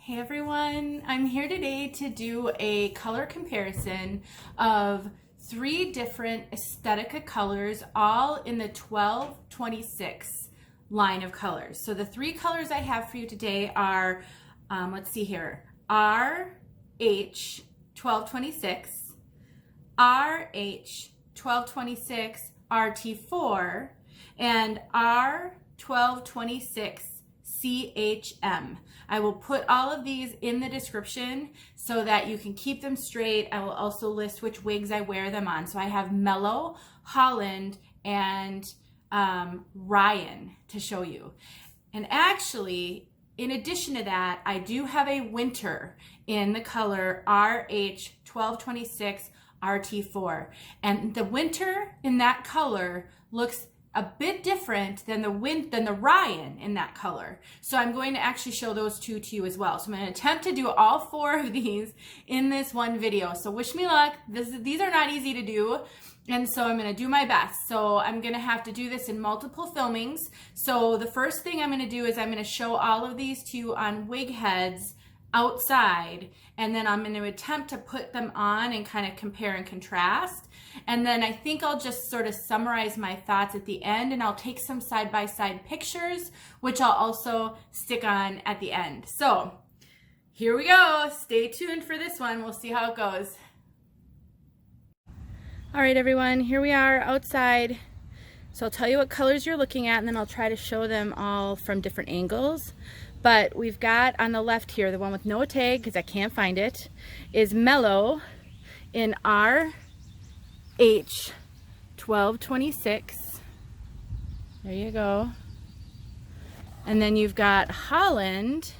Hey everyone, I'm here today to do a color comparison of 3 different Estetica colors, all in the 1226 line of colors. So the 3 colors I have for you today are, let's see here, RH1226, RH1226 RT4, and R1226 CHM. I will put all of these in the description so that you can keep them straight. I will also list which wigs I wear them on. So I have Mellow, Holland, and Ryan to show you. And actually, in addition to that, I do have a Wynter in the color RH1226 RT4. And the Wynter in that color looks a bit different than the Ryan in that color. So I'm going to actually show those two to you as well. So I'm going to attempt to do all 4 of these in this one video. So wish me luck. These are not easy to do. And so I'm going to do my best. So I'm going to have to do this in multiple filmings. So the first thing I'm going to do is I'm going to show all of these to you on wig heads outside, and then I'm going to attempt to put them on and kind of compare and contrast. And then I think I'll just sort of summarize my thoughts at the end, and I'll take some side-by-side pictures, which I'll also stick on at the end. So here we go. Stay tuned for this one. We'll see how it goes. All right, everyone, here we are outside. So I'll tell you what colors you're looking at, and then I'll try to show them all from different angles. But we've got on the left here, the one with no tag, because I can't find it, is Mellow in RH1226. There you go. And then you've got Holland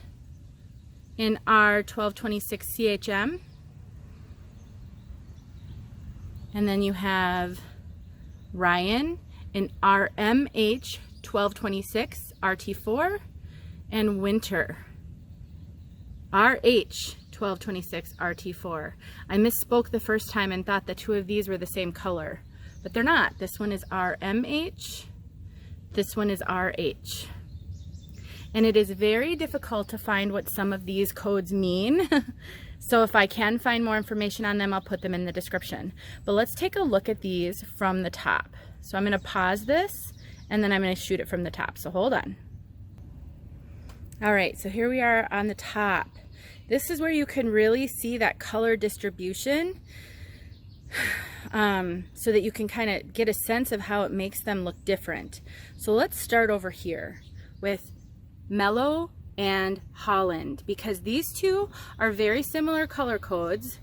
in R1226 CHM. And then you have Ryan in RMH1226 RT4. And Wynter, RH1226 RT4. I misspoke the first time and thought the 2 of these were the same color, but they're not. This one is RMH, this one is RH. And it is very difficult to find what some of these codes mean. So if I can find more information on them, I'll put them in the description. But let's take a look at these from the top. So I'm going to pause this, and then I'm going to shoot it from the top. So hold on. All right, so here we are on the top. This is where you can really see that color distribution, so that you can kind of get a sense of how it makes them look different. So let's start over here with Mellow and Holland, because these 2 are very similar color codes.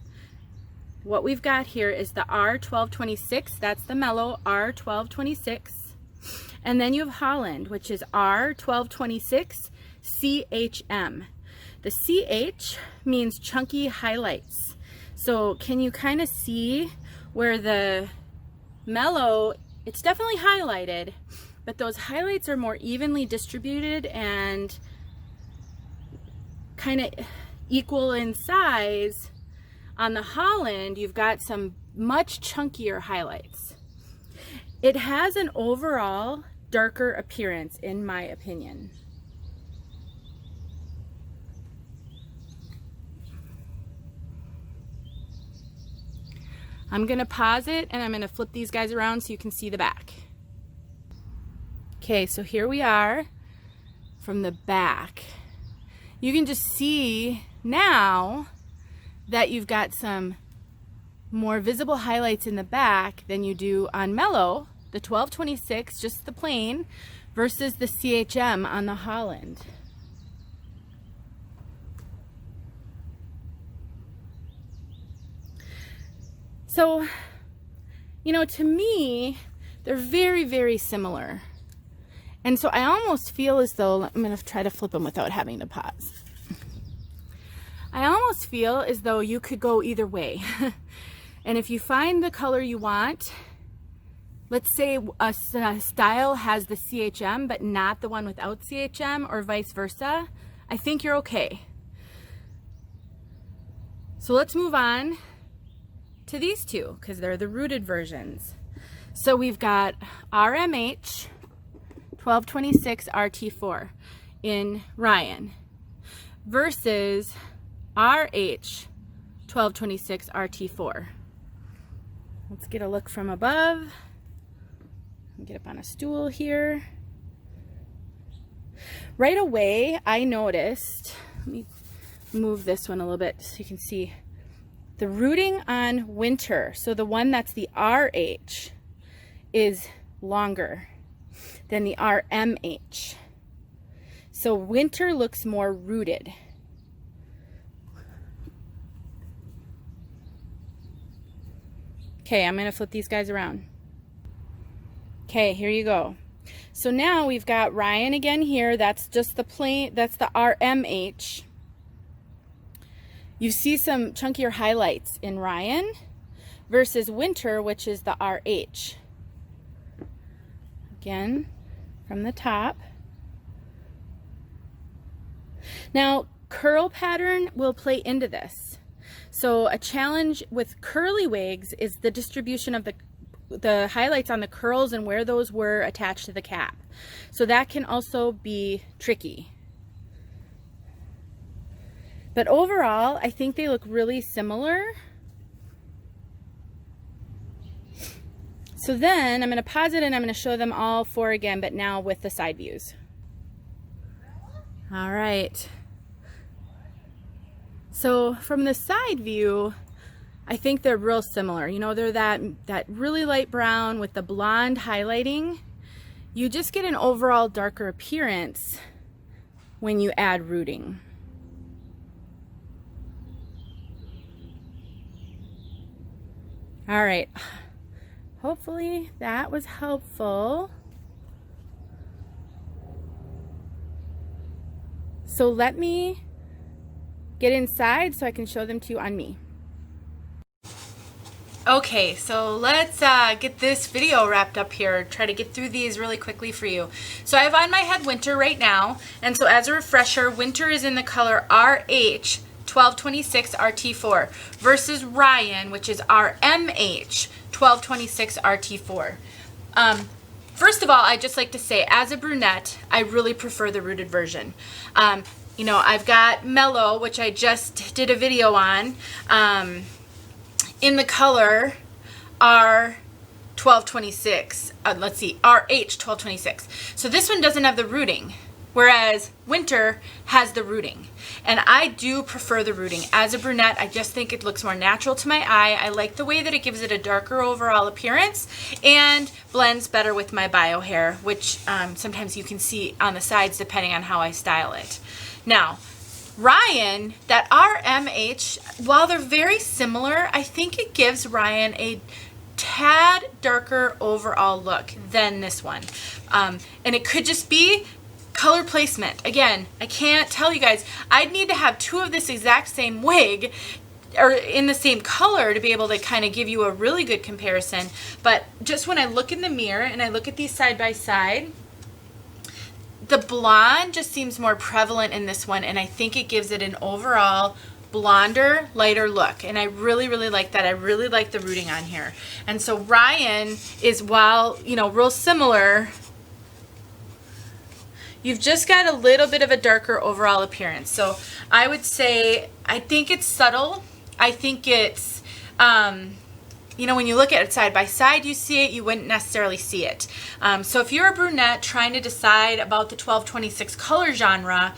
What we've got here is the R1226, that's the Mellow R1226, and then you have Holland, which is R1226 CHM. The CH means chunky highlights. So can you kind of see where the Mellow, it's definitely highlighted, but those highlights are more evenly distributed and kind of equal in size. On the Holland, you've got some much chunkier highlights. It has an overall darker appearance, in my opinion. I'm going to pause it, and I'm going to flip these guys around so you can see the back. Okay, so here we are from the back. You can just see now that you've got some more visible highlights in the back than you do on Mellow, the 1226, just the plain, versus the CHM on the Holland. So, you know, to me, they're very, very similar. And so I almost feel as though, I'm going to try to flip them without having to pause. I almost feel as though you could go either way. And if you find the color you want, let's say a style has the CHM, but not the one without CHM, or vice versa, I think you're okay. So let's move on to these 2, because they're the rooted versions. So we've got RMH 1226 RT4 in Ryan. versus RH 1226 RT4. Let's get a look from above. Get up on a stool here. Right away, I noticed, let me move this one a little bit so you can see, the rooting on Wynter, so the one that's the RH, is longer than the RMH. So Wynter looks more rooted. Okay, I'm going to flip these guys around. Okay, here you go. So now we've got Ryan again here. That's just the plain, that's the RMH. You see some chunkier highlights in Ryan versus Wynter, which is the RH. Again, from the top. Now, curl pattern will play into this. So a challenge with curly wigs is the distribution of the highlights on the curls and where those were attached to the cap. So that can also be tricky. But overall, I think they look really similar. So then I'm going to pause it and I'm going to show them all four again, but now with the side views. All right. So from the side view, I think they're real similar. You know, they're that really light brown with the blonde highlighting. You just get an overall darker appearance when you add rooting. All right. Hopefully that was helpful. So let me get inside so I can show them to you on me. Okay, so let's get this video wrapped up here. Try to get through these really quickly for you. So I have on my head Wynter right now, and so as a refresher, Wynter is in the color RH 1226 RT4 versus Ryan, which is RMH 1226 RT4. First of all, I'd just like to say, as a brunette, I really prefer the rooted version. You know, I've got Mellow, which I just did a video on, in the color R1226. Let's see, RH 1226. So this one doesn't have the rooting, whereas Wynter has the rooting. And I do prefer the rooting. As a brunette, I just think it looks more natural to my eye. I like the way that it gives it a darker overall appearance and blends better with my bio hair, which sometimes you can see on the sides depending on how I style it. Now, Ryan, that RMH, while they're very similar, I think it gives Ryan a tad darker overall look than this one. And it could just be color placement. Again, I can't tell you guys. I'd need to have two of this exact same wig or in the same color to be able to kind of give you a really good comparison. But just when I look in the mirror and I look at these side by side, the blonde just seems more prevalent in this one, and I think it gives it an overall blonder, lighter look, and I really, really like that. I really like the rooting on here. And so Ryan is, while, you know, real similar, you've just got a little bit of a darker overall appearance. So I would say, I think it's subtle. I think it's, you know, when you look at it side by side, you see it, you wouldn't necessarily see it. So if you're a brunette trying to decide about the 1226 color genre,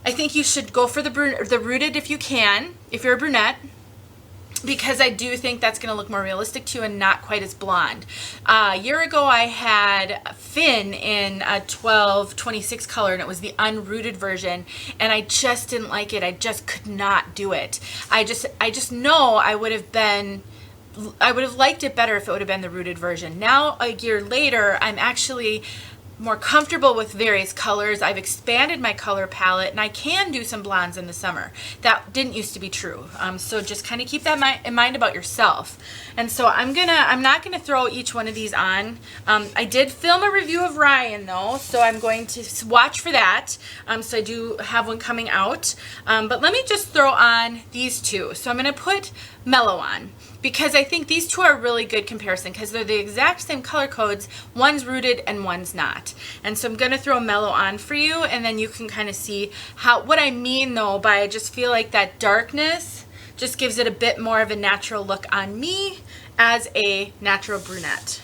I think you should go for the rooted if you can, if you're a brunette, because I do think that's going to look more realistic to you and not quite as blonde. A year ago, I had Finn in a 1226 color, and it was the unrooted version, and I just didn't like it. I just could not do it. I just know I would have liked it better if it would have been the rooted version. Now, a year later, I'm actually more comfortable with various colors. I've expanded my color palette, and I can do some blondes in the summer. That didn't used to be true. So just kind of keep that in mind about yourself. And so I'm not gonna throw each one of these on. I did film a review of Ryan though, so I'm going to watch for that. So I do have one coming out. But let me just throw on these two. So I'm gonna put Mellow on, because I think these two are a really good comparison because they're the exact same color codes. One's rooted and one's not. And so I'm going to throw Mellow on for you, and then you can kind of see what I mean though by I just feel like that darkness just gives it a bit more of a natural look on me as a natural brunette.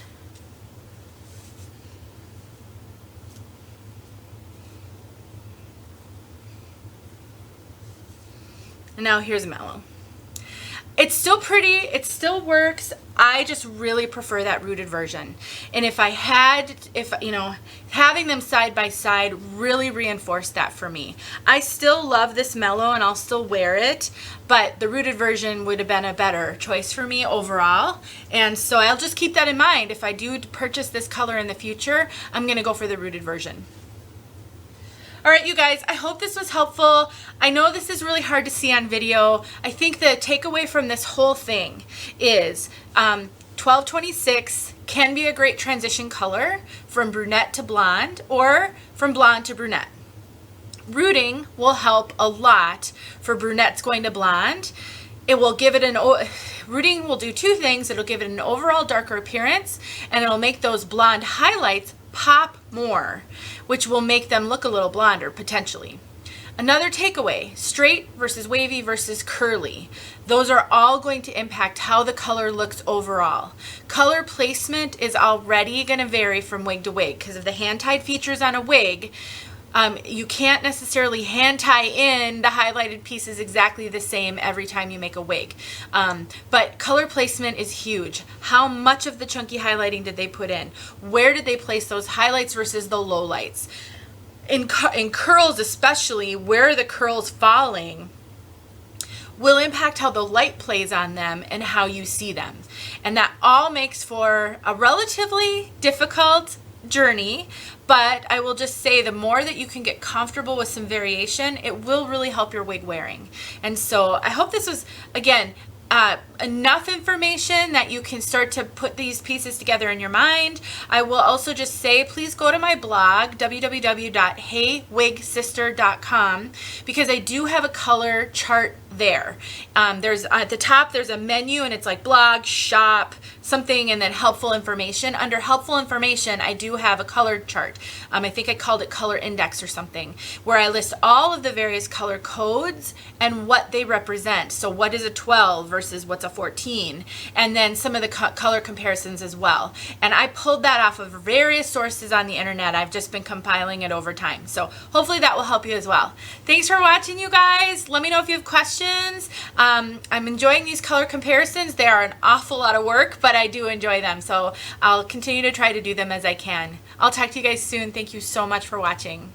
And now here's Mellow. It's still pretty, it still works. I just really prefer that rooted version. And if you know, having them side by side really reinforced that for me. I still love this Mellow and I'll still wear it, but the rooted version would have been a better choice for me overall. And so I'll just keep that in mind. If I do purchase this color in the future, I'm gonna go for the rooted version. All right, you guys, I hope this was helpful. I know this is really hard to see on video. I think the takeaway from this whole thing is 1226 can be a great transition color from brunette to blonde or from blonde to brunette. Rooting will help a lot for brunettes going to blonde. It will give it rooting will do two things. It'll give it an overall darker appearance, and it'll make those blonde highlights pop more, which will make them look a little blonder potentially. Another takeaway, straight versus wavy versus curly. Those are all going to impact how the color looks overall. Color placement is already going to vary from wig to wig because of the hand-tied features on a wig. You can't necessarily hand tie in the highlighted pieces exactly the same every time you make a wig. But color placement is huge. How much of the chunky highlighting did they put in? Where did they place those highlights versus the lowlights? In curls especially, where are the curls falling will impact how the light plays on them and how you see them. And that all makes for a relatively difficult journey, but I will just say the more that you can get comfortable with some variation, it will really help your wig wearing. And so I hope this was, again, enough information that you can start to put these pieces together in your mind. I will also just say, please go to my blog, www.heywigsister.com, because I do have a color chart there. There's at the top, there's a menu and it's like blog, shop, something, and then helpful information. Under helpful information, I do have a color chart. I think I called it color index or something, where I list all of the various color codes and what they represent. So what is a 12 versus what's a 14, and then some of the color comparisons as well. And I pulled that off of various sources on the internet. I've just been compiling it over time. So hopefully that will help you as well. Thanks for watching, you guys. Let me know if you have questions. I'm enjoying these color comparisons. They are an awful lot of work, but I do enjoy them. So I'll continue to try to do them as I can. I'll talk to you guys soon. Thank you so much for watching.